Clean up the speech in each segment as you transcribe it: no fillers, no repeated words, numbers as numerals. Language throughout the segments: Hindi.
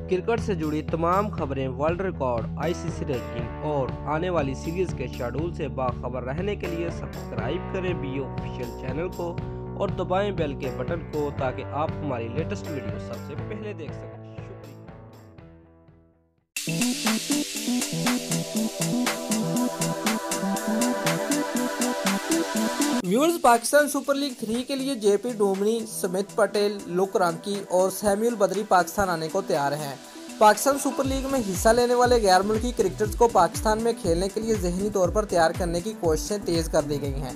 क्रिकेट से जुड़ी तमाम खबरें, वर्ल्ड रिकॉर्ड, आईसीसी रैंकिंग और आने वाली सीरीज के शेड्यूल से बाखबर रहने के लिए सब्सक्राइब करें बी ऑफिशियल चैनल को और दबाएं बेल के बटन को ताकि आप हमारी लेटेस्ट वीडियो सबसे पहले देख सकें। व्यूअर्स, पाकिस्तान सुपर लीग 3 के लिए JP Duminy, Smith Patel, Luke Ronchi और सैमुअल बदरी पाकिस्तान आने को तैयार हैं। पाकिस्तान सुपर लीग में हिस्सा लेने वाले गैर मुल्की क्रिकेटर्स को पाकिस्तान में खेलने के लिए ज़हनी तौर पर तैयार करने की कोशिशें तेज़ कर दी गई हैं।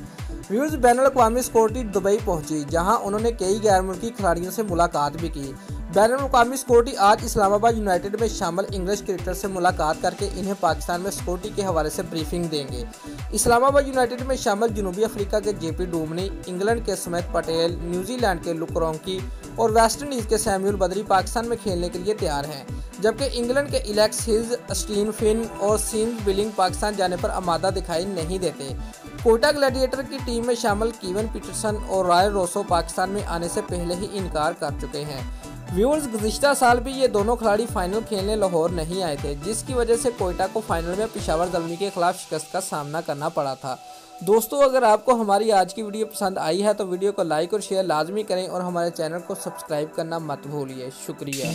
व्यूअर्स, बैनुल-अक़वामी स्क्वाड टीम दुबई पहुंची, जहां उन्होंने कई गैर मुल्की खिलाड़ियों से मुलाकात भी की। बैनुल-अक़वामी स्क्वाड टीम आज इस्लामाबाद यूनाइटेड में शामिल इंग्लिश क्रिकेटर से मुलाकात करके इन्हें पाकिस्तान में स्क्वाड टीम के हवाले से ब्रीफिंग देंगे। इस्लामाबाद यूनाइटेड में शामिल जनूबी अफ्रीका के जेपी डोमनी, इंग्लैंड के स्मिथ पटेल, न्यूजीलैंड के लुक रांकी और वेस्ट इंडीज के सैमुअल बदरी पाकिस्तान में खेलने के लिए तैयार हैं, जबकि इंग्लैंड के एलेक्स हिल्स, स्टीन फिन और सीन बिलिंग पाकिस्तान जाने पर आमादा दिखाई नहीं देते। कोयटा ग्लैडिएटर की टीम में शामिल कीवन पीटरसन और रॉय रोसो पाकिस्तान में आने से पहले ही इनकार कर चुके हैं। व्यूअर्स, गुज़िश्ता साल भी ये दोनों खिलाड़ी फाइनल खेलने लाहौर नहीं आए थे, जिसकी वजह से कोयटा को फाइनल में पेशावर ज़ल्मी के खिलाफ शिकस्त का सामना करना पड़ा था। दोस्तों, अगर आपको हमारी आज की वीडियो पसंद आई है तो वीडियो को लाइक और शेयर लाजमी करें और हमारे चैनल को सब्सक्राइब करना मत भूलिए। शुक्रिया।